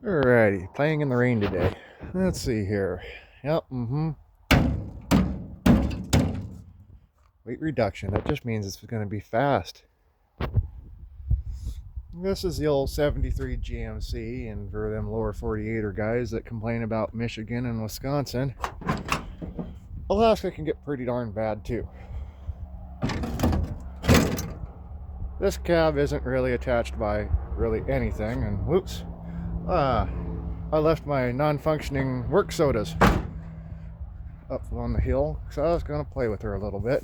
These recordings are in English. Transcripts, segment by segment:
Alrighty, playing in the rain today. Let's see here. Yep, Weight reduction. That just means it's going to be fast. This is the old 73 GMC, and for them lower 48er guys that complain about Michigan and Wisconsin, Alaska can get pretty darn bad too. This cab isn't really attached by really anything, and whoops, I left my non-functioning work sodas up on the hill, so I was going to play with her a little bit.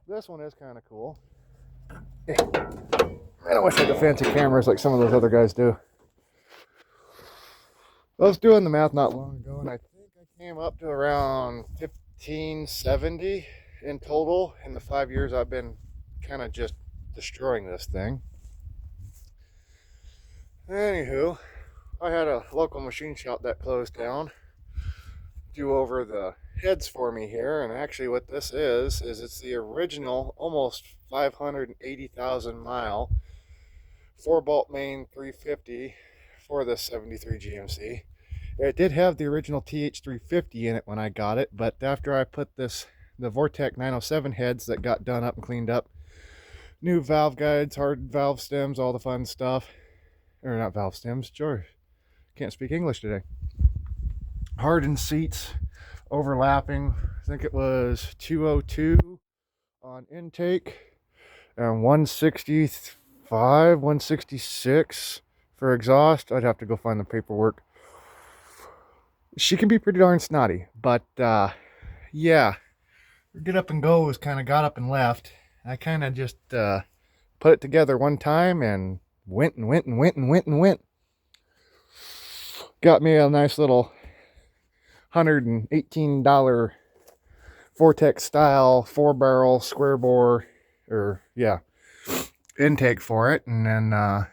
This one is kind of cool. I wish I had the fancy cameras like some of those other guys do. I was doing the math not long ago, and I think I came up to around 1570 in total in the 5 years I've been kind of just destroying this thing. Anywho, I had a local machine shop that closed down do over the heads for me here, and actually what this is it's the original almost 580,000 mile 4-bolt main 350 for this 73 GMC. It did have the original TH350 in it when I got it, but after I put the Vortec 907 heads that got done up and cleaned up, new valve guides, hard valve stems, all the fun stuff, or not valve stems, sure, can't speak English today, hardened seats, overlapping, I think it was 202 on intake, and 165, 166 for exhaust. I'd have to go find the paperwork. She can be pretty darn snotty, but yeah, get up and go was kind of got up and left. I kind of just put it together one time and went. Got me a nice little $118 Vortex style 4-barrel square bore, or yeah, intake for it, and then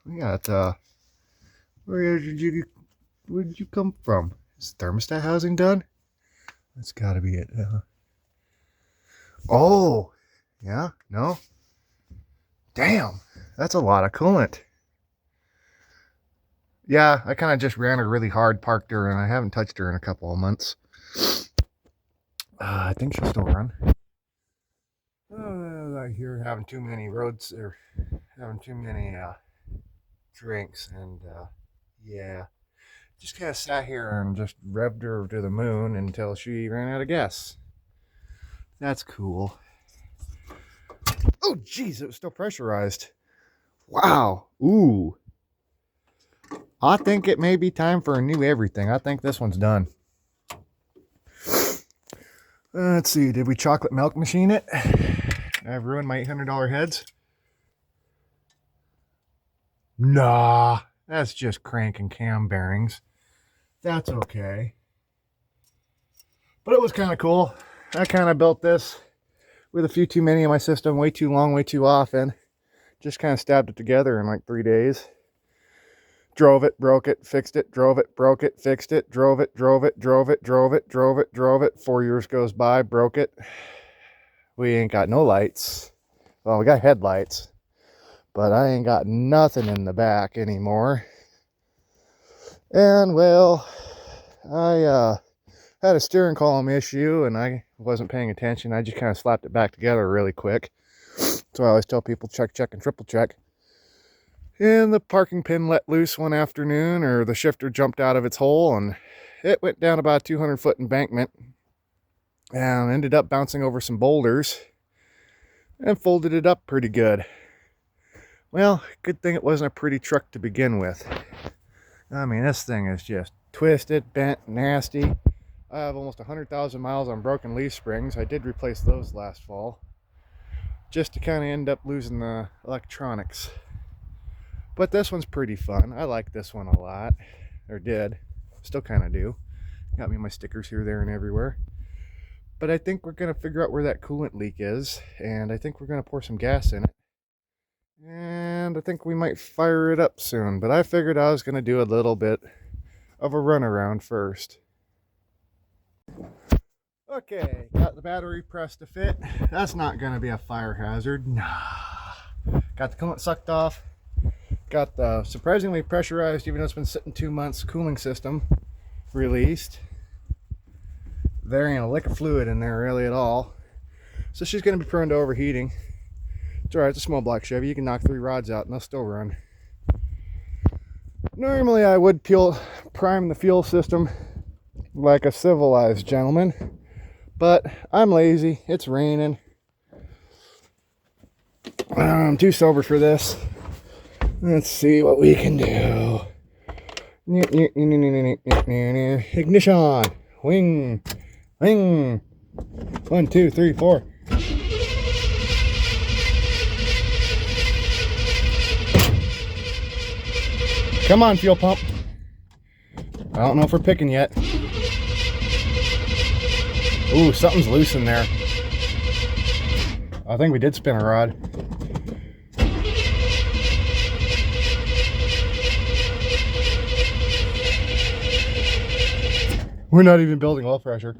we got where did you come from? Is thermostat housing done? That's got to be it. Oh, yeah, no. Damn, that's a lot of coolant. Yeah, I kind of just ran her really hard, parked her, and I haven't touched her in a couple of months. I think she'll still run. I hear having too many roads, or having too many drinks, and yeah, just kind of sat here and just revved her to the moon until she ran out of gas. That's cool. Oh, geez, it was still pressurized. Wow. Ooh. I think it may be time for a new everything. I think this one's done. Let's see. Did we chocolate milk machine it? I've ruined my $800 heads. Nah, that's just crank and cam bearings. That's okay. But it was kind of cool. I kind of built this with a few too many in my system, way too long, way too often. Just kind of stabbed it together in like 3 days. Drove it, broke it, fixed it, drove it, broke it, fixed it, drove it, drove it, drove it, drove it, drove it, drove it. 4 years goes by, broke it. We ain't got no lights. Well, we got headlights, but I ain't got nothing in the back anymore. And well, I had a steering column issue and I wasn't paying attention. I just kind of slapped it back together really quick. So I always tell people check, check, and triple check. And the parking pin let loose one afternoon, or the shifter jumped out of its hole, and it went down about a 200-foot embankment and ended up bouncing over some boulders and folded it up pretty good. Well, good thing it wasn't a pretty truck to begin with. I mean, this thing is just twisted, bent, nasty. I have almost 100,000 miles on broken leaf springs. I did replace those last fall, just to kind of end up losing the electronics. But this one's pretty fun. I like this one a lot, or did. Still kind of do. Got me my stickers here, there, and everywhere. But I think we're going to figure out where that coolant leak is, and I think we're going to pour some gas in it. And I think we might fire it up soon, but I figured I was going to do a little bit of a runaround first. Okay, got the battery pressed to fit. That's not gonna be a fire hazard. Nah. Got the coolant sucked off. Got the surprisingly pressurized, even though it's been sitting 2 months, cooling system released. There ain't a lick of fluid in there really at all. So she's gonna be prone to overheating. It's alright, it's a small block Chevy. You can knock 3 rods out and they'll still run. Normally I would prime the fuel system like a civilized gentleman, but I'm lazy. It's raining. I'm too sober for this. Let's see what we can do. Ignition. Wing. Wing. 1, 2, 3, 4. Come on, fuel pump. I don't know if we're picking yet. Ooh, something's loose in there. I think we did spin a rod. We're not even building oil pressure.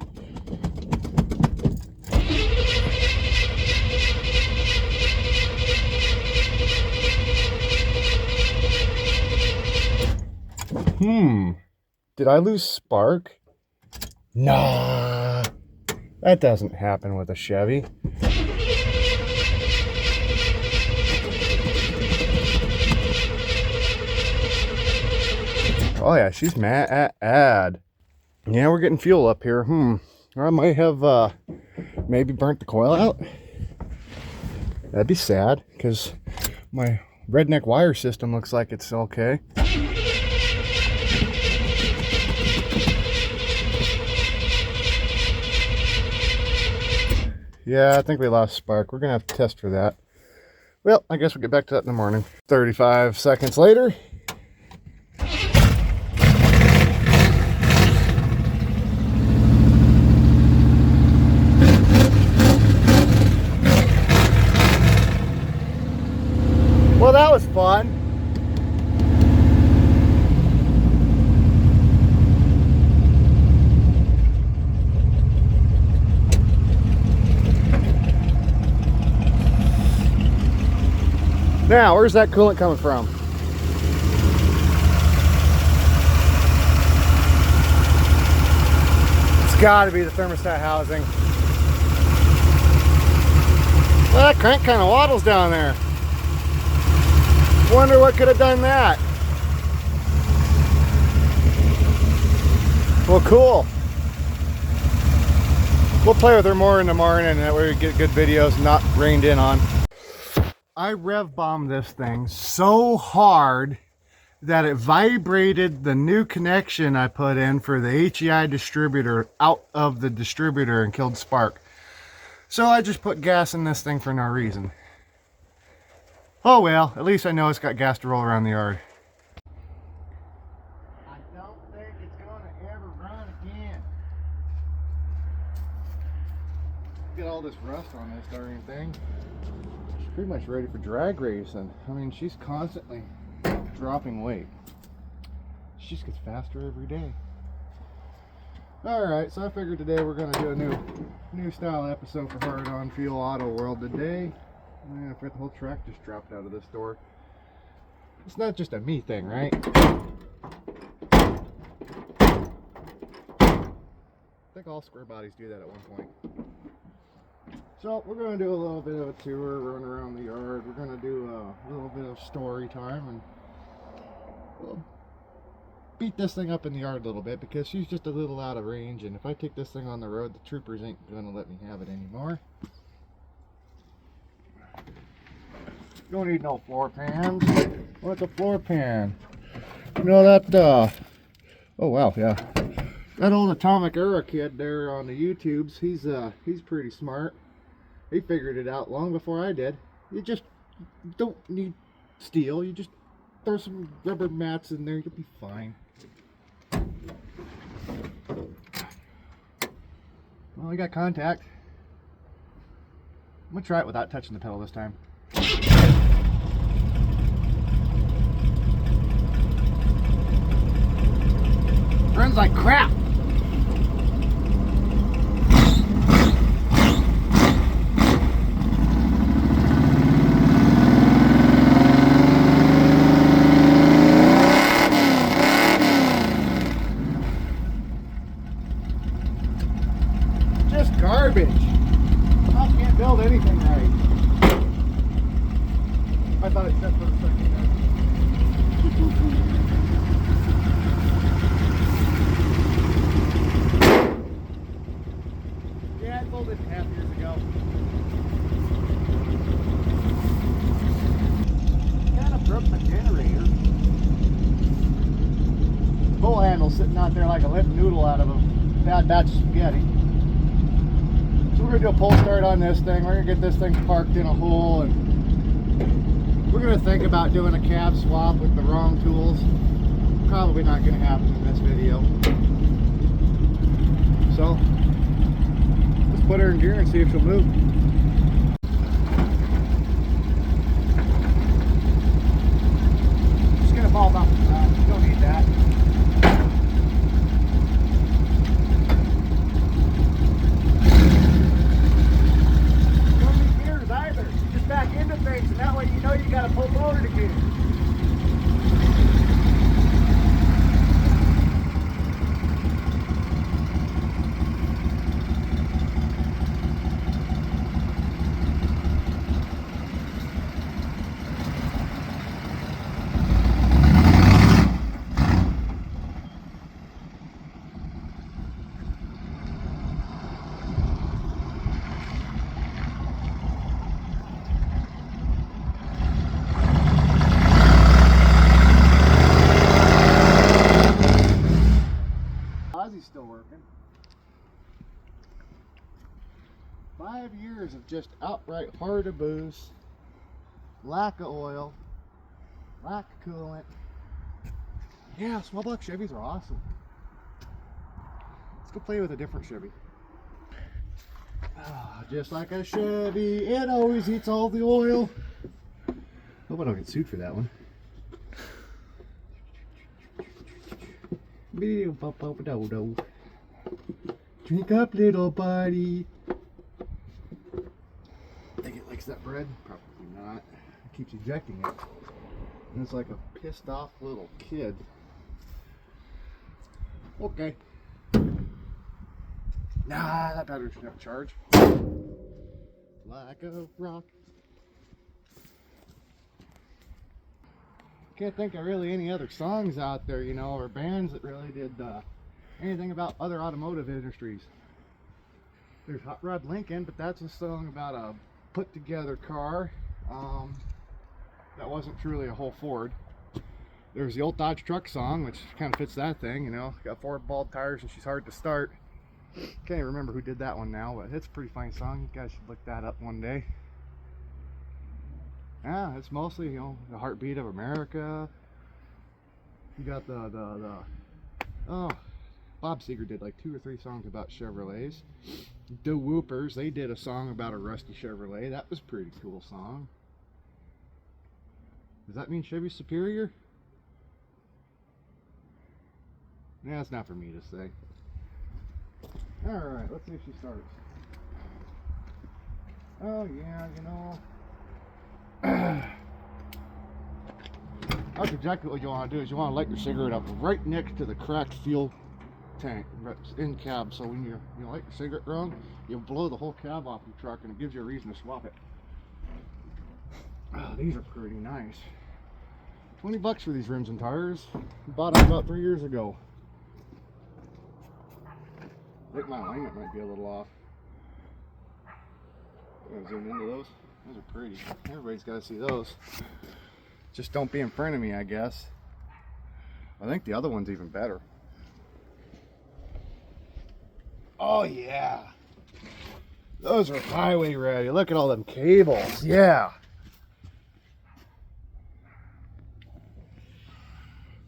Did I lose spark? Nah. That doesn't happen with a Chevy. Oh yeah, she's mad. Yeah, we're getting fuel up here. I might have maybe burnt the coil out. That'd be sad, because my redneck wire system looks like it's okay. Yeah, I think we lost spark. We're gonna have to test for that. Well, I guess we'll get back to that in the morning. 35 seconds later. Well, that was fun. Now, where's that coolant coming from? It's got to be the thermostat housing. Well, that crank kind of waddles down there. Wonder what could have done that. Well, cool. We'll play with her more in the morning, and that way we get good videos, not rained in on. I rev bombed this thing so hard that it vibrated the new connection I put in for the HEI distributor out of the distributor and killed spark. So I just put gas in this thing for no reason. Oh well, at least I know it's got gas to roll around the yard. I don't think it's going to ever run again. Get all this rust on this darn thing. Pretty much ready for drag racing. I mean, she's constantly dropping weight. She just gets faster every day. Alright, so I figured today we're going to do a new style episode for Hard On Fuel Auto World today. I forgot the whole track just dropped out of this door. It's not just a me thing, right? I think all Squarebodies do that at one point. So we're going to do a little bit of a tour, run around the yard. We're going to do a little bit of story time, and we'll beat this thing up in the yard a little bit because she's just a little out of range, and if I take this thing on the road, the troopers ain't going to let me have it anymore. Don't need no floor pans. What's a floor pan? You know that, oh wow, yeah. That old Atomic Era kid there on the YouTubes, he's pretty smart. He figured it out long before I did. You just don't need steel. You just throw some rubber mats in there. You'll be fine. Well, I got contact. I'm going to try it without touching the pedal this time. Runs like crap. anything right. I thought it said for a second there. Yeah, I folded it 1/2 years ago. Kind of broke my generator. Pull handle sitting out there like a limp noodle out of a bad batch of spaghetti. So we're gonna do a pull start on this thing. We're gonna get this thing parked in a hole, and we're gonna think about doing a cab swap with the wrong tools. Probably not gonna happen in this video. So let's put her in gear and see if she'll move. Just gonna fall off the top. You don't need that. Back into things, and that way you know you got to pull forward again. Still working. 5 years of just outright hard to boost, lack of oil, lack of coolant. Yeah, small block Chevys are awesome. Let's go play with a different Chevy. Just like a Chevy, it always eats all the oil. Hope I don't get sued for that one. Drink up, little buddy. Think it likes that bread? Probably not. It keeps ejecting it. And it's like a pissed off little kid. Okay. Nah, that battery should have a charge. Like a rock. Can't think of really any other songs out there, you know, or bands that really did anything about other automotive industries. There's Hot Rod Lincoln, but that's a song about a put together car that wasn't truly a whole Ford. There's the old Dodge truck song, which kind of fits that thing, you know, got 4 bald tires and she's hard to start. Can't even remember who did that one now, but it's a pretty fine song. You guys should look that up one day. Yeah, it's mostly, you know, the heartbeat of America. You got oh, Bob Seger did like 2 or 3 songs about Chevrolets. The Whoopers, they did a song about a rusty Chevrolet. That was a pretty cool song. Does that mean Chevy's superior? Yeah, it's not for me to say. Alright, let's see if she starts. Oh yeah, you know. That's exactly what you want to do, is you want to light your cigarette up right next to the cracked fuel tank in cab, so when you light your cigarette wrong, you blow the whole cab off your truck and it gives you a reason to swap it. Oh, these are pretty nice. $20 for these rims and tires. Bought them about 3 years ago. I think my alignment might be a little off. I'm gonna zoom into those. Those are pretty. Everybody's got to see those. Just don't be in front of me, I guess. I think the other one's even better. Oh yeah. Those are highway ready. Look at all them cables. Yeah.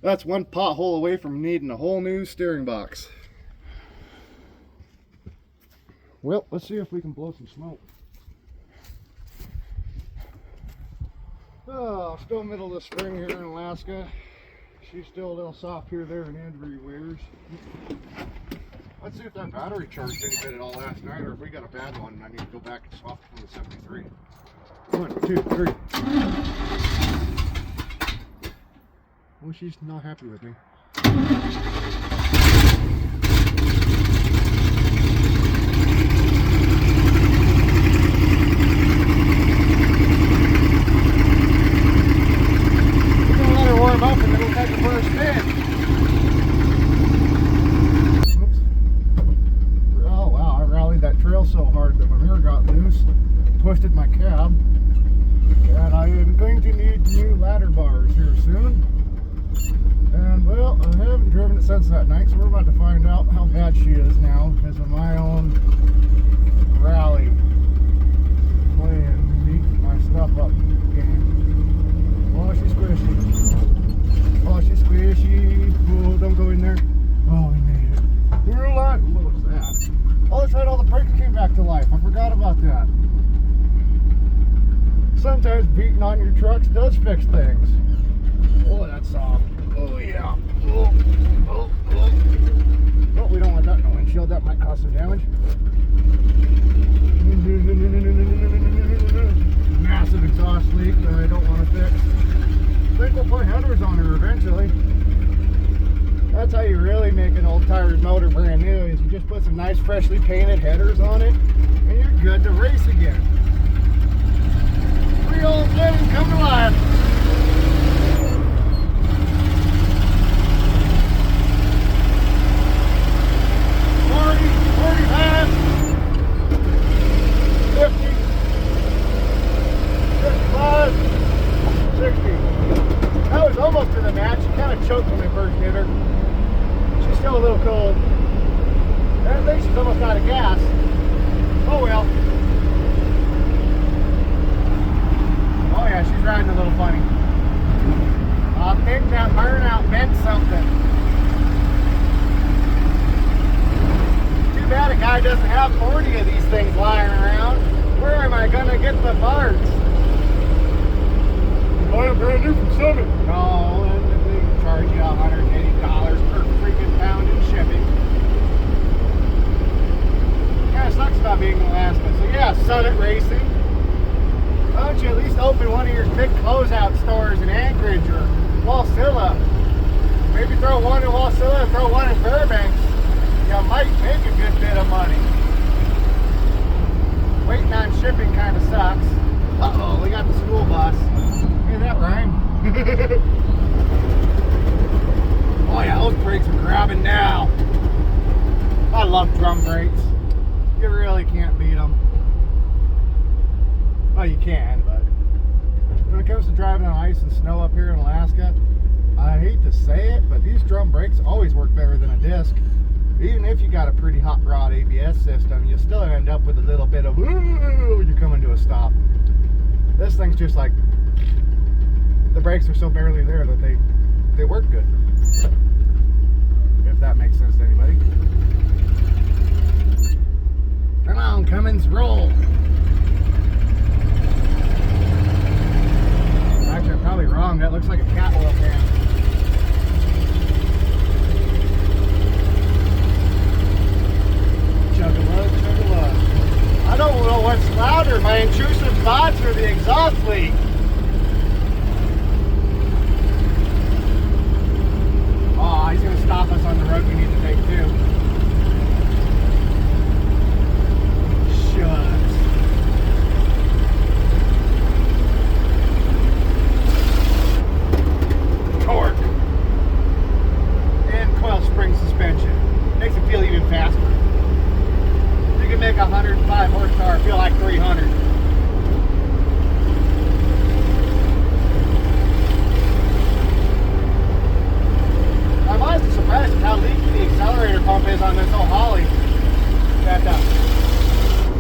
That's one pothole away from needing a whole new steering box. Well, let's see if we can blow some smoke. Oh, still middle of the spring here in Alaska. She's still a little soft here, there, and everywhere. Let's see if that battery charged any bit at all last night, or if we got a bad one and I need to go back and swap it from the 73. 1, 2, 3. Oh, she's not happy with me. cab. And I am going to need new ladder bars here soon. And well, I haven't driven it since that night, so we're about to find out how bad she is now because of my own rally plan to beat my stuff up game. Oh, she's squishy. Oh, she's squishy. Oh, don't go in there. Oh, we made it. We're alive. What was that? Oh, that's right, all the brakes came back to life. I forgot about that. Sometimes beating on your trucks does fix things. Oh, that's soft. Oh, yeah. Oh. Oh, we don't want that in the windshield. That might cause some damage. Massive exhaust leak that I don't want to fix. I think we'll put headers on her eventually. That's how you really make an old tired motor brand new, is you just put some nice freshly painted headers on it and you're good to race again. Real living come to life. 40, 45, 50, 55, 60. That was almost to the match. She kind of choked when I first hit her. She's still a little cold. I think she's almost out of gas. Oh well. Oh yeah, she's riding a little funny. I think that burnout meant something. Too bad a guy doesn't have 40 of these things lying around. Where am I gonna get the parts? Buy them brand new from Summit. No, they charge you $180 per freaking pound in shipping. Kind of sucks about being in Alaska. So yeah, Summit Racing. Why don't you at least open one of your big closeout stores in Anchorage or Wasilla? Maybe throw one in Wasilla and throw one in Fairbanks. You might make a good bit of money. Waiting on shipping kind of sucks. Uh-oh, we got the school bus. Hey, that rhyme. Oh yeah, those brakes are grabbing now. I love drum brakes. You really can't beat them. Well, you can, but when it comes to driving on ice and snow up here in Alaska, I hate to say it, but these drum brakes always work better than a disc. Even if you got a pretty hot rod ABS system, you'll still end up with a little bit of ooh when you're coming to a stop. This thing's just like, the brakes are so barely there that they work good. If that makes sense to anybody. Come on, Cummins, roll. Actually, I'm probably wrong. That looks like a cat oil can. Chug-a-lug, chug-a-lug. I don't know what's louder, my intrusive thoughts or the exhaust leak. Oh, he's going to stop us on the road we need to take too. Shucks. Torque. And coil spring suspension. Makes it feel even faster. You can make 105 horsepower feel like 300. I'm honestly surprised at how leaky the accelerator pump is on this old Holly. That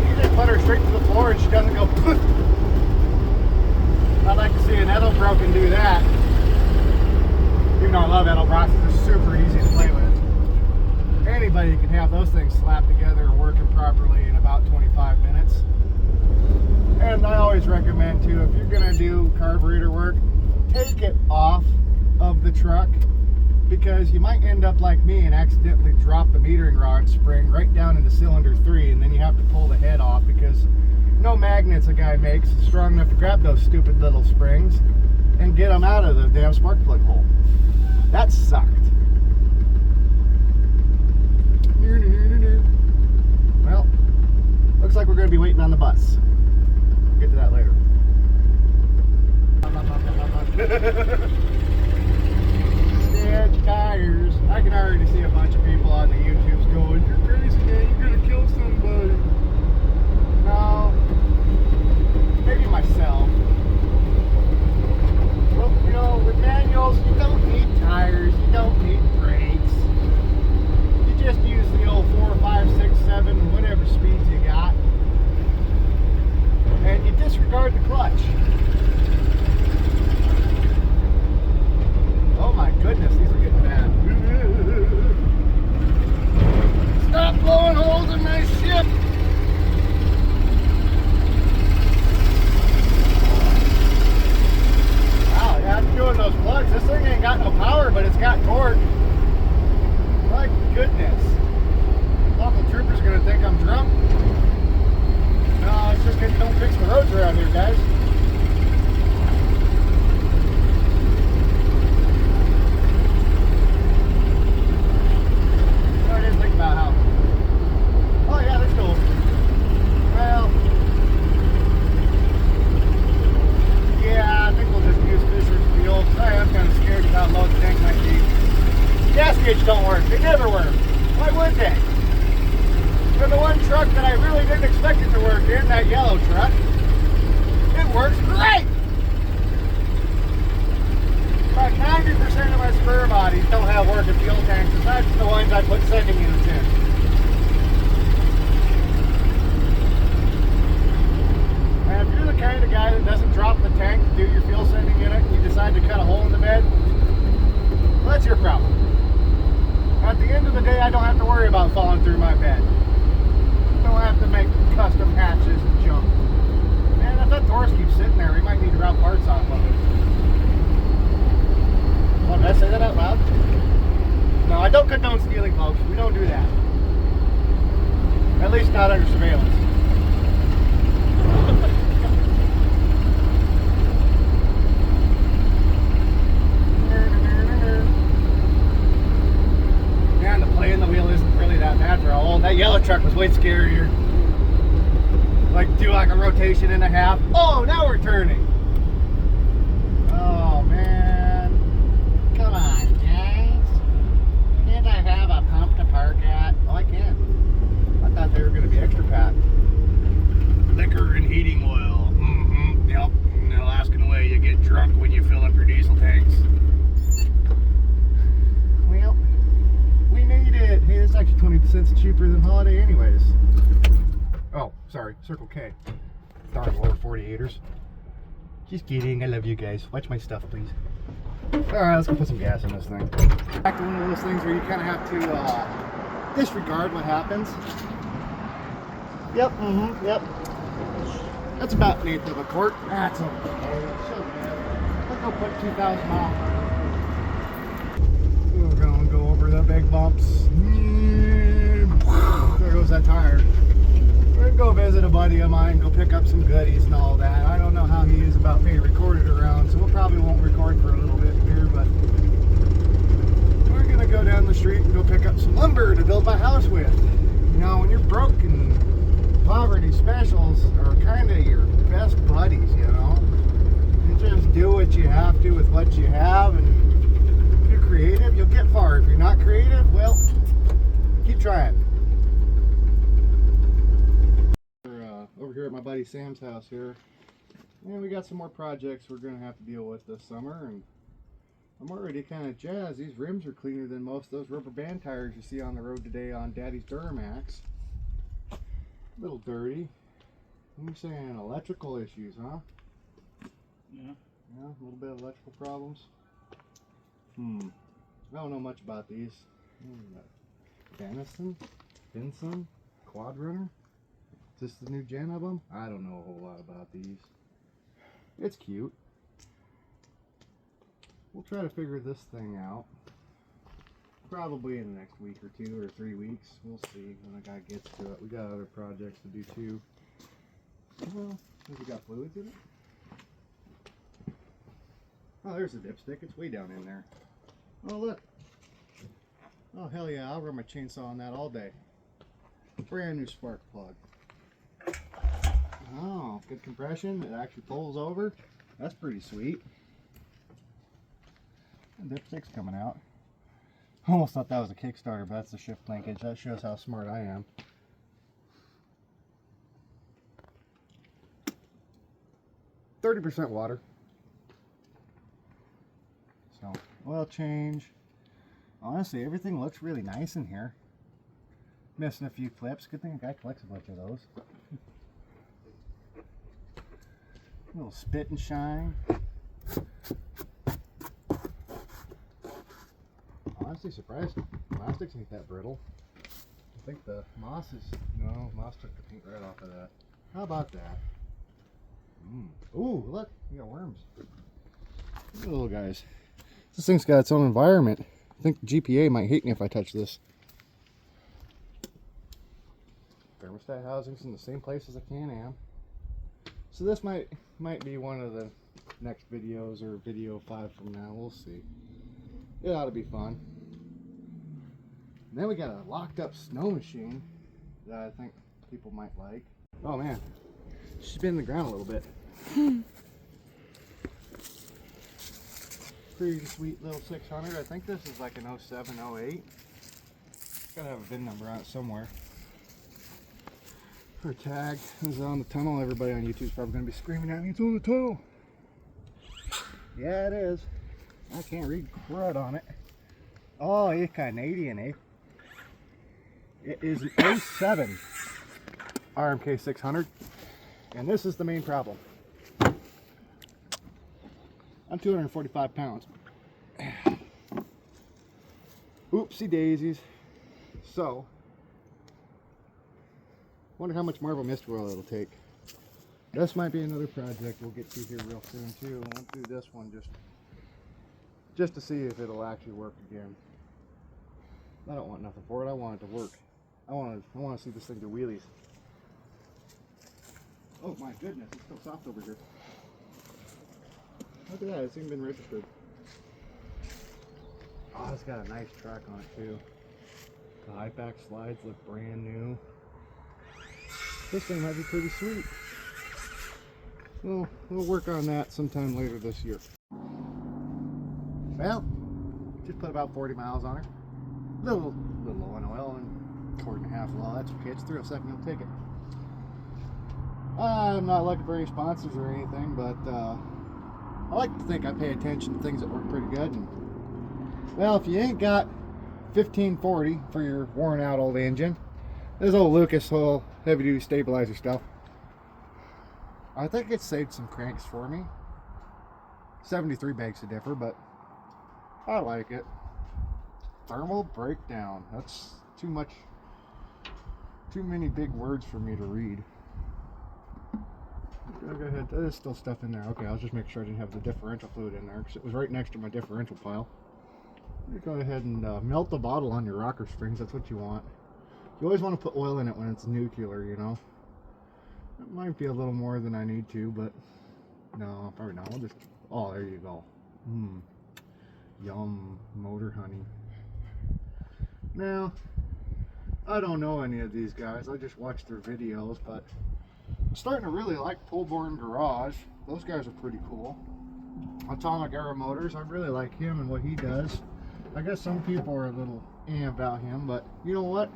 you just put her straight to the floor and she doesn't go poof. I'd like to see an Edelbrocken do that. Even though I love Edelbrocks, they're super easy to play with. Anybody can have those things slapped together and working properly in about 25 minutes. And I always recommend too, if you're gonna do carburetor work, take it off of the truck, because you might end up like me and accidentally drop the metering rod spring right down into cylinder 3, and then you have to pull the head off because no magnets a guy makes is strong enough to grab those stupid little springs and get them out of the damn spark plug hole. That sucked. Well, looks like we're going to be waiting on the bus. We'll get to that later. Sketch tires. I can already see a bunch of people on the YouTubes going, "You're crazy, man. You're going to kill somebody." No. out here, guys. I didn't think about how. Oh yeah, that's cool. Well, yeah, I think we'll just use Fisher's fuel. I am kind of scared about how low the tank might be. Gas gauge don't work. They never work. Why would they? For the one truck that I really didn't expect it to work in, that yellow truck, it works great! About 90% of my Squarebodies don't have working fuel tanks, aside from the ones I put sending units in. And if you're the kind of guy that doesn't drop the tank to do your fuel sending unit, and you decide to cut a hole in the bed, well, that's your problem. At the end of the day, I don't have to worry about falling through my bed. Don't have to make custom hatches and junk. Man, if that Taurus keeps sitting there, we might need to route parts off of it. Oh, did I say that out loud? No, I don't condone stealing, folks. We don't do that. At least not under surveillance. Man, the play in the wheel isn't really that natural. That yellow truck was way scarier. Like, do like a rotation and a half. Oh, now we're turning. Oh, man. Come on, guys. Can't I have a pump to park at? Oh, I can. I thought they were going to be extra packed. Liquor and heating oil. Mm-hmm. Yep. In the Alaskan way, you get drunk when you fill up your diesel tanks. Well, we made it. Hey, it's actually 20 cents cheaper than Holiday anyways. Oh, sorry, Circle K. Darn, lower 48ers. Just kidding, I love you guys. Watch my stuff, please. Alright, let's go put some gas in this thing. Back to one of those things where you kind of have to disregard what happens. Yep, yep. That's about an eighth of a quart. That's okay. Let's go put 2,000 miles. We're gonna go over the big bumps. There goes that tire. We're gonna go visit a buddy of mine, go pick up some goodies and all that. I don't know how he is about being recorded around, so we probably won't record for a little bit here, but we're gonna go down the street and go pick up some lumber to build my house with. You know, when you're broke and poverty, specials are kind of your best buddies, you know. You just do what you have to with what you have, and if you're creative, you'll get far. If you're not creative, well, keep trying. Over here at my buddy Sam's house here, and we got some more projects we're going to have to deal with this summer, and I'm already kind of jazzed. These rims are cleaner than most of those rubber band tires you see on the road today on Daddy's Duramax. A little dirty. I'm saying electrical issues, huh? Yeah. Yeah, a little bit of electrical problems. I don't know much about these. Benson, Quad Runner. Is this the new gen of them? I don't know a whole lot about these. It's cute. We'll try to figure this thing out. Probably in the next week or 2 or 3 weeks. We'll see when the guy gets to it. We got other projects to do too. Well, has it got fluids in it? Oh, there's the dipstick. It's way down in there. Oh, look. Oh, hell yeah. I'll run my chainsaw on that all day. Brand new spark plug. Oh, good compression. It actually pulls over. That's pretty sweet. The dipstick's coming out. Almost thought that was a Kickstarter, but that's the shift linkage. That shows how smart I am. %30 water. So, oil change. Honestly, everything looks really nice in here. Missing a few clips. Good thing a guy collects a bunch of those. A little spit and shine. Honestly surprised plastics ain't that brittle. I think the moss is, no, moss took the paint right off of that. How about that? Ooh, look, we got worms. Look at the little guys. This thing's got its own environment. I think the GPA might hate me if I touch this. Thermostat housings in the same place as a Can-Am. So this might be one of the next videos, or video 5 from now. We'll see. It ought to be fun. And then we got a locked up snow machine that I think people might like. Oh man, she's been in the ground a little bit. Pretty sweet little 600. I think this is like an 07, 08. Gotta have a VIN number on it somewhere. Her tag is on the tunnel. Everybody on YouTube's probably gonna be screaming at me, it's on the tunnel. Yeah, it is. I can't read crud on it. Oh, it's Canadian, eh? It is an 07 RMK 600, and this is the main problem. I'm 245 pounds. Oopsie daisies. So, wonder how much marble mist oil it'll take. This might be another project we'll get to here real soon too. I won't do this one just to see if it'll actually work again. I don't want nothing for it. I want it to work. I want to see this thing do wheelies. Oh my goodness, it's so soft over here. Look at that, it's even been registered. Oh, it's got a nice track on it too. The high back slides look brand new. This thing might be pretty sweet. Well, we'll work on that sometime later this year. Well, just put about 40 miles on her. Little low on oil and a quart and a half low. That's okay, it's 307, you'll take it. I'm not looking for any sponsors or anything, but I like to think I pay attention to things that work pretty good. And, well, if you ain't got 1540 for your worn out old engine, there's old Lucas oil heavy duty stabilizer stuff. I think it saved some cranks for me. 73 begs to differ, but I like it. Thermal breakdown. That's too many big words for me to read. Go ahead. There's still stuff in there. Okay, I was just making sure I didn't have the differential fluid in there because it was right next to my differential pile. You go ahead and melt the bottle on your rocker springs. That's what you want. You always want to put oil in it when it's nuclear, you know. It might be a little more than I need to, but no, probably not. We'll just. Oh, there you go. Yum, motor honey. Now, I don't know any of these guys. I just watch their videos, but I'm starting to really like Pullborn Garage. Those guys are pretty cool. Atomic Aero Motors, I really like him and what he does. I guess some people are a little about him, but you know what?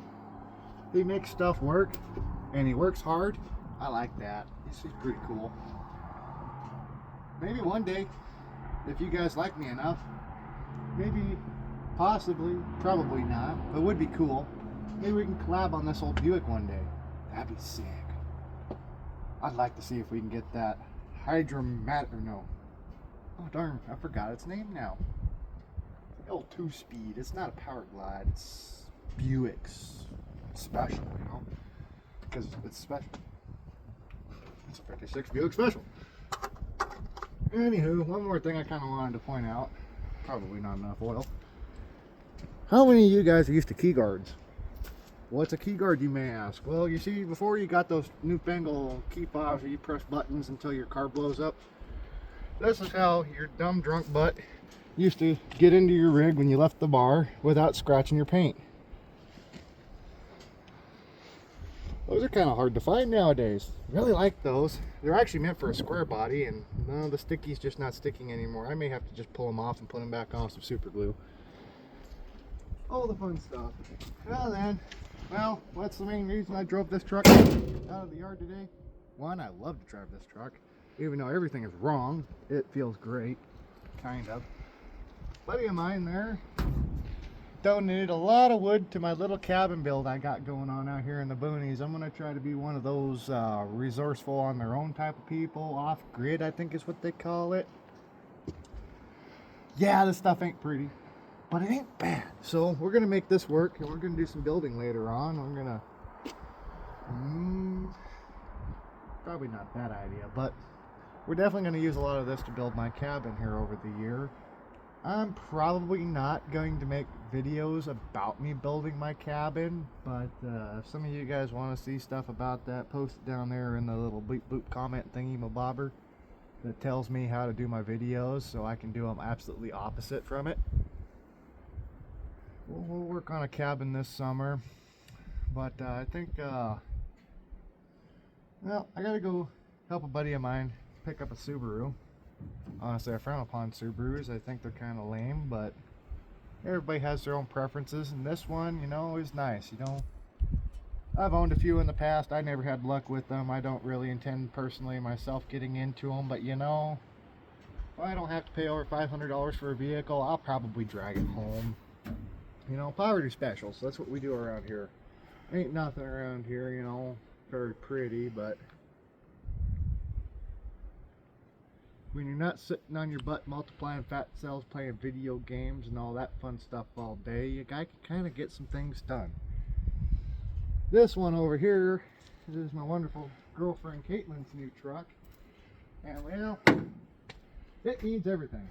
He makes stuff work, and he works hard. I like that. He's pretty cool. Maybe one day, if you guys like me enough, maybe, possibly, probably not, but it would be cool. Maybe we can collab on this old Buick one day. That'd be sick. I'd like to see if we can get that Hydromat, or no. Oh darn, I forgot its name now. The old 2-speed. It's not a Power Glide. It's Buick's special, you know, because it's special. It's a 56 Buick Special. Anywho, one more thing I kind of wanted to point out. Probably not enough oil. How many of you guys are used to key guards? What's a key guard, you may ask? Well, you see, before you got those newfangled key fobs where you press buttons until your car blows up, this is how your dumb drunk butt used to get into your rig when you left the bar without scratching your paint. Those are kind of hard to find nowadays. Really like those. They're actually meant for a square body, and no, the sticky's just not sticking anymore. I may have to just pull them off and put them back on with some super glue. All the fun stuff. Well then, what's the main reason I drove this truck out of the yard today? One, I love to drive this truck. Even though everything is wrong, it feels great. Kind of. Buddy of mine there donated a lot of wood to my little cabin build I got going on out here in the boonies. I'm going to try to be one of those resourceful on their own type of people. Off-grid, I think is what they call it. Yeah, this stuff ain't pretty, but it ain't bad. So we're going to make this work, and we're going to do some building later on. We're going to... probably not that idea, but we're definitely going to use a lot of this to build my cabin here over the year. I'm probably not going to make videos about me building my cabin, but if some of you guys want to see stuff about that, post it down there in the little bleep bloop comment thingy mabobber that tells me how to do my videos so I can do them absolutely opposite from it. We'll work on a cabin this summer, but I think, well, I gotta go help a buddy of mine pick up a Subaru. Honestly, I frown upon Subarus. I think they're kind of lame, but everybody has their own preferences, and this one, you know, is nice. You know, I've owned a few in the past. I never had luck with them. I don't really intend personally myself getting into them, but you know, if I don't have to pay over $500 for a vehicle, I'll probably drag it home. You know, poverty specials. That's what we do around here. Ain't nothing around here, you know, very pretty, but when you're not sitting on your butt multiplying fat cells, playing video games and all that fun stuff all day, you guy can kind of get some things done. This one over here is my wonderful girlfriend Caitlin's new truck, and well, it needs everything.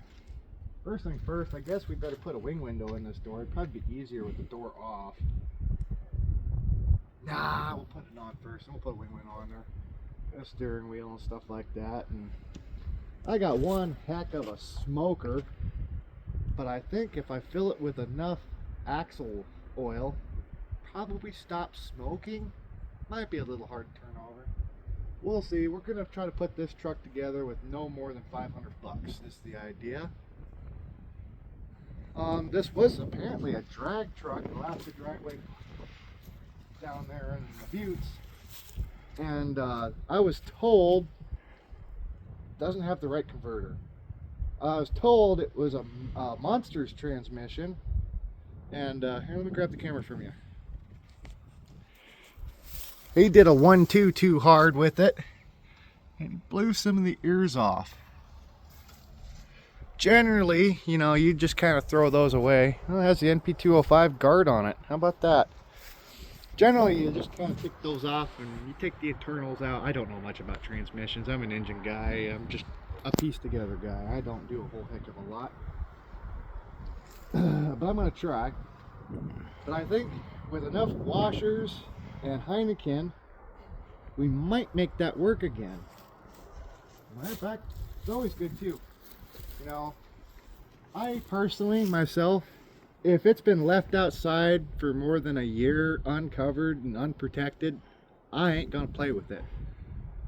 First thing first, I guess we better put a wing window in this door. It'd probably be easier with the door off. Nah, we'll put it on first, and we'll put a wing window on there. A steering wheel and stuff like that. And I got one heck of a smoker, but I think if I fill it with enough axle oil, probably stop smoking. Might be a little hard to turn over. We'll see. We're gonna try to put this truck together with no more than 500 bucks. Is the idea. This was apparently a drag truck, Alaska dragway down there in the Buttes, and I was told it doesn't have the right converter. I was told it was a Monsters transmission, and here, let me grab the camera from you. He did a 1-2 too hard with it, and he blew some of the ears off. Generally, you know, you just kind of throw those away. Well, it has the NP205 guard on it. How about that? Generally, you just kind of take those off and you take the internals out. I don't know much about transmissions. I'm an engine guy. I'm just a piece together guy. I don't do a whole heck of a lot. But I'm going to try. But I think with enough washers and Heineken, we might make that work again. Matter of fact, it's always good too. You know, I personally, myself, if it's been left outside for more than a year, uncovered and unprotected, I ain't gonna play with it.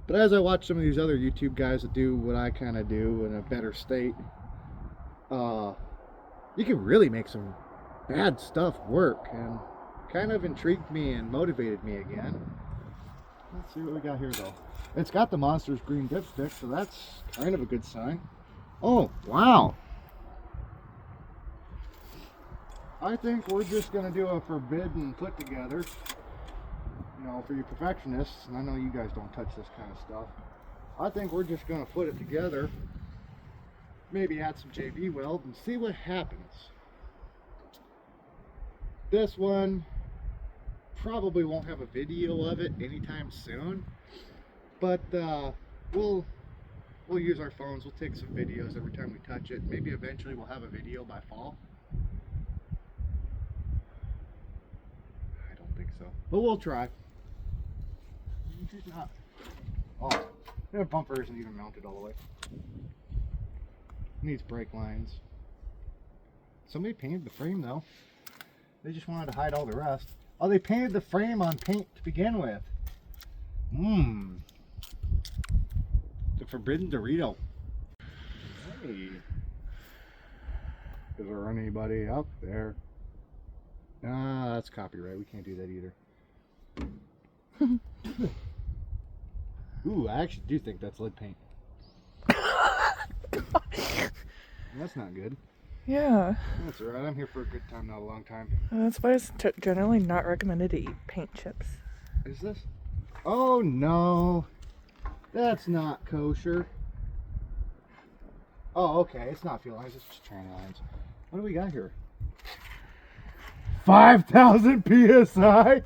But as I watch some of these other YouTube guys that do what I kind of do in a better state, you can really make some bad stuff work, and kind of intrigued me and motivated me again. Let's see what we got here though. It's got the Monsters green dipstick, so that's kind of a good sign. Oh, wow. I think we're just going to do a forbidden put together. You know, for you perfectionists, and I know you guys don't touch this kind of stuff. I think we're just going to put it together. Maybe add some JB weld and see what happens. This one probably won't have a video of it anytime soon. But we'll use our phones. We'll take some videos every time we touch it. Maybe eventually we'll have a video by fall. I don't think so, but we'll try. Oh, the bumper isn't even mounted all the way. Needs brake lines. Somebody painted the frame though. They just wanted to hide all the rust. Oh, they painted the frame on paint to begin with. The forbidden Dorito. Hey. Is there anybody out there? Ah, that's copyright. We can't do that either. Ooh, I actually do think that's lead paint. That's not good. Yeah. That's alright. I'm here for a good time, not a long time. That's why it's generally not recommended to eat paint chips. Is this? Oh no. That's not kosher. Oh, okay. It's not fuel lines. It's just tranny lines. What do we got here? 5,000 PSI?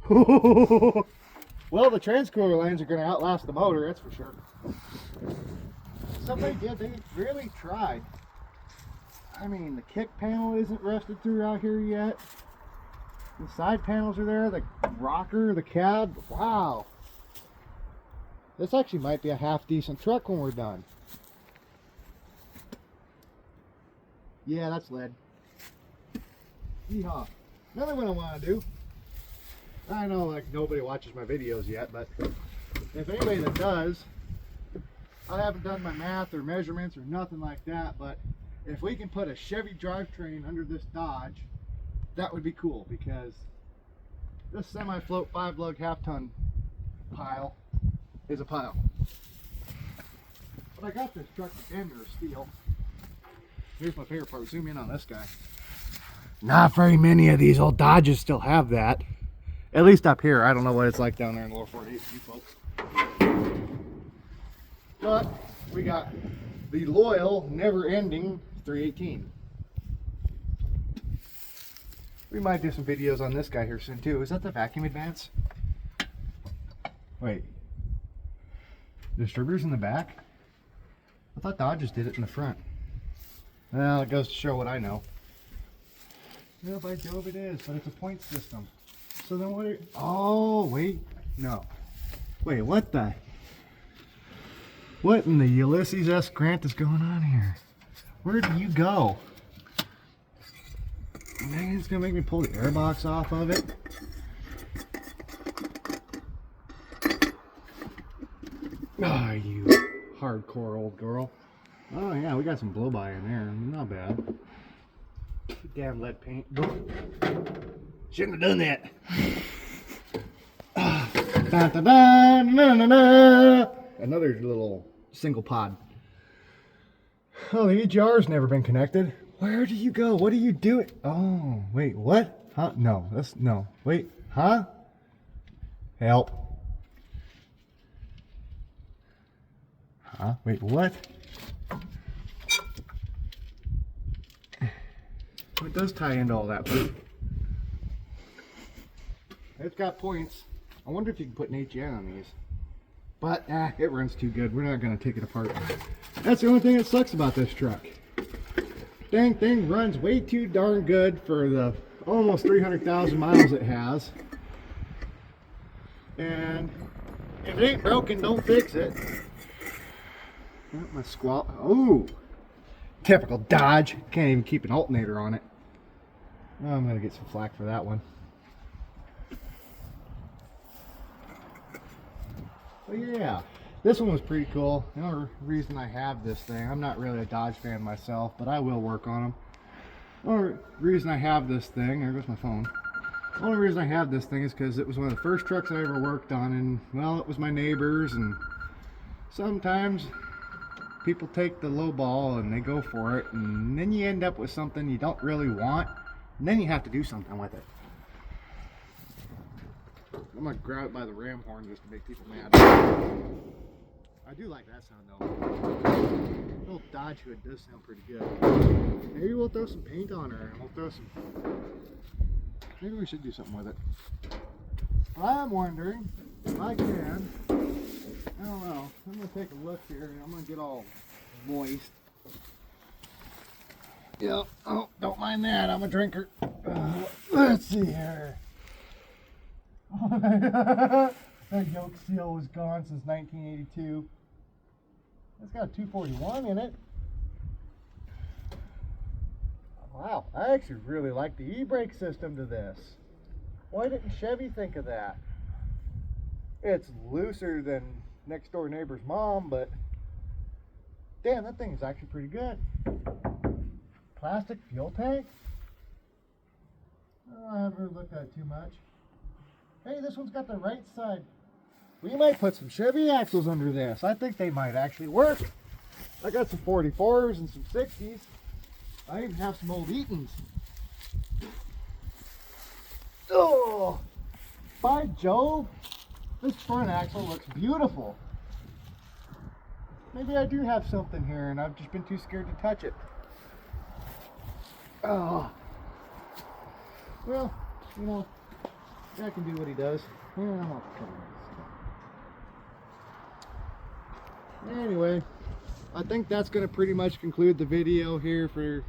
Well, the transcooler lines are going to outlast the motor, that's for sure. Somebody did. They really tried. I mean, the kick panel isn't rusted through out here yet. The side panels are there, the rocker, the cab. Wow. This actually might be a half decent truck when we're done. Yeah, that's lead. Yeehaw. Another one I want to do. I know like nobody watches my videos yet, but if anybody that does, I haven't done my math or measurements or nothing like that, but if we can put a Chevy drivetrain under this Dodge, that would be cool, because this semi-float 5-lug half-ton pile is a pile. But I got this truck in bender of steel. Here's my favorite part. Zoom in on this guy. Not very many of these old Dodges still have that. At least up here. I don't know what it's like down there in the lower 48, you folks. But we got the loyal, never-ending 318. We might do some videos on this guy here soon too. Is that the vacuum advance? Wait. Distributors in the back? I thought Dodges did it in the front. Well, it goes to show what I know. Yeah, by Jove it is, but it's a point system. So then what? Oh, wait. No. Wait, what the? What in the Ulysses S. Grant is going on here? Where do you go? Man, it's gonna make me pull the airbox off of it. Ah, you hardcore old girl. Oh yeah, we got some blow by in there. Not bad. Damn lead paint. Shouldn't have done that. Da, da, da, na, na, na. Another little single pod. Oh, the EGR's never been connected. Where do you go? What are you doing? Oh, wait, what? Huh? No, that's no. Wait, huh? Help. Huh? Wait, what? It does tie into all that, but it's got points. I wonder if you can put an HN on these. But it runs too good. We're not going to take it apart. That's the only thing that sucks about this truck. Dang thing runs way too darn good for the almost 300,000 miles it has. And if it ain't broken, don't fix it. My squat. Oh, typical Dodge. Can't even keep an alternator on it. Oh, I'm going to get some flack for that one. But yeah, this one was pretty cool. The only reason I have this thing, I'm not really a Dodge fan myself, but I will work on them. The only reason I have this thing, there goes my phone. The only reason I have this thing is because it was one of the first trucks I ever worked on, and well, it was my neighbor's, and sometimes people take the low ball and they go for it, and then you end up with something you don't really want, and then you have to do something with it. I'm gonna grab it by the ram horn just to make people mad. I do like that sound though. The old Dodge hood does sound pretty good. Maybe we'll throw some paint on her and we'll throw some. Maybe we should do something with it. But I'm wondering if I can. I don't know. I'm gonna take a look here and I'm gonna get all moist. Yeah. Oh, don't mind that. I'm a drinker. Let's see here. That yoke seal was gone since 1982. It's got a 241 in it. Wow, I actually really like the e-brake system to this. Why didn't Chevy think of that? It's looser than next door neighbor's mom, but damn, that thing is actually pretty good. Plastic fuel tank? Oh, I haven't really looked at it too much. Hey, this one's got the right side. We might put some Chevy axles under this. I think they might actually work. I got some 44s and some 60s. I even have some old Eatons. Oh, by Jove, this front axle looks beautiful. Maybe I do have something here and I've just been too scared to touch it. Oh, well, you know, I can do what he does. Anyway, I think that's going to pretty much conclude the video here for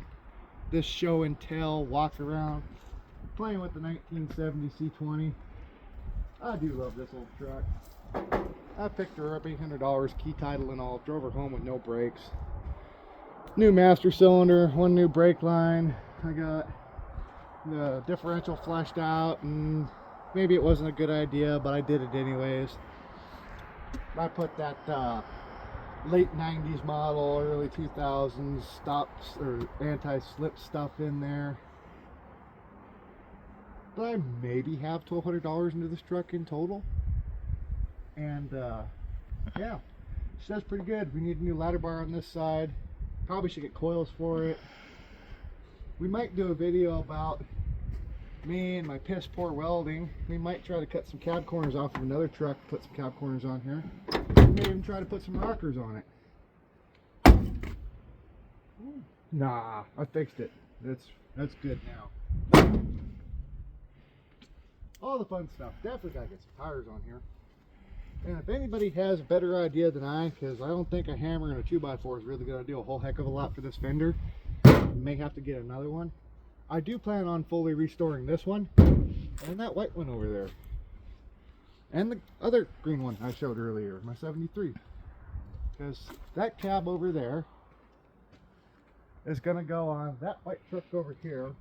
this show and tell walk around playing with the 1970 C20. I do love this old truck. I picked her up $800, key title and all, drove her home with no brakes. New master cylinder, one new brake line. I got the differential fleshed out, and maybe it wasn't a good idea, but I did it anyways. I put that late 90s model, early 2000s stops or anti-slip stuff in there. But I maybe have $1,200 into this truck in total. And yeah, she does pretty good. We need a new ladder bar on this side. Probably should get coils for it. We might do a video about me and my piss poor welding. We might try to cut some cab corners off of another truck, put some cab corners on here. We may even try to put some rockers on it. Nah, I fixed it. That's good now. All the fun stuff. Definitely gotta get some tires on here. And if anybody has a better idea than I, because I don't think a hammer and a 2x4 is really going to do a whole heck of a lot for this fender. May have to get another one. I do plan on fully restoring this one and that white one over there. And the other green one I showed earlier, my 73. Because that cab over there is going to go on that white truck over here.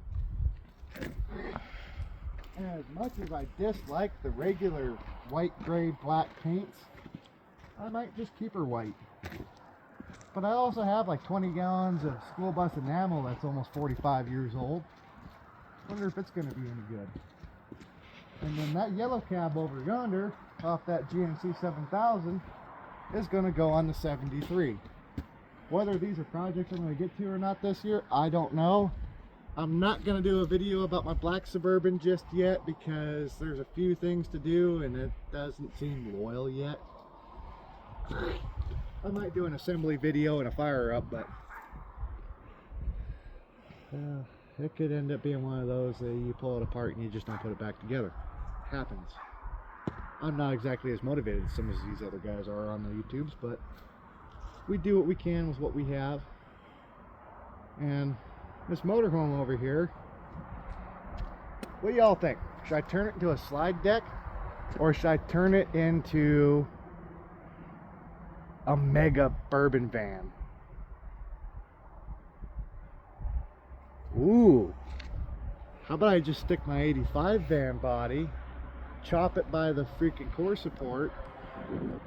And as much as I dislike the regular white, gray, black paints, I might just keep her white. But I also have like 20 gallons of school bus enamel that's almost 45 years old. Wonder if it's going to be any good. And then that yellow cab over yonder, off that GMC 7000, is going to go on the 73. Whether these are projects I'm going to get to or not this year, I don't know. I'm not going to do a video about my black Suburban just yet because there's a few things to do and it doesn't seem loyal yet. I might do an assembly video and a fire up, but it could end up being one of those that you pull it apart and you just don't put it back together. Happens. I'm not exactly as motivated as some of these other guys are on the YouTubes, but we do what we can with what we have. And this motorhome over here, what do y'all think? Should I turn it into a slide deck or should I turn it into a mega bourbon van? Ooh, how about I just stick my 85 van body, chop it by the freaking core support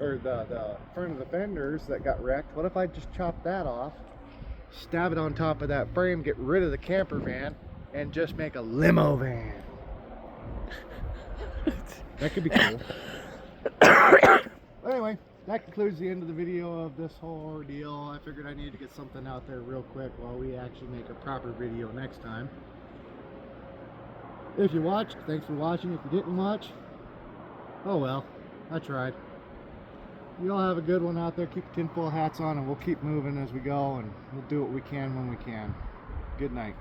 or the front of the fenders that got wrecked. What if I just chop that off, stab it on top of that frame, get rid of the camper van, and just make a limo van? That could be cool. Anyway, that concludes the end of the video of this whole ordeal. I figured I needed to get something out there real quick while we actually make a proper video next time. If you watched, thanks for watching. If you didn't watch, oh well, I tried. You all have a good one out there. Keep your tinfoil hats on and we'll keep moving as we go, and we'll do what we can when we can. Good night.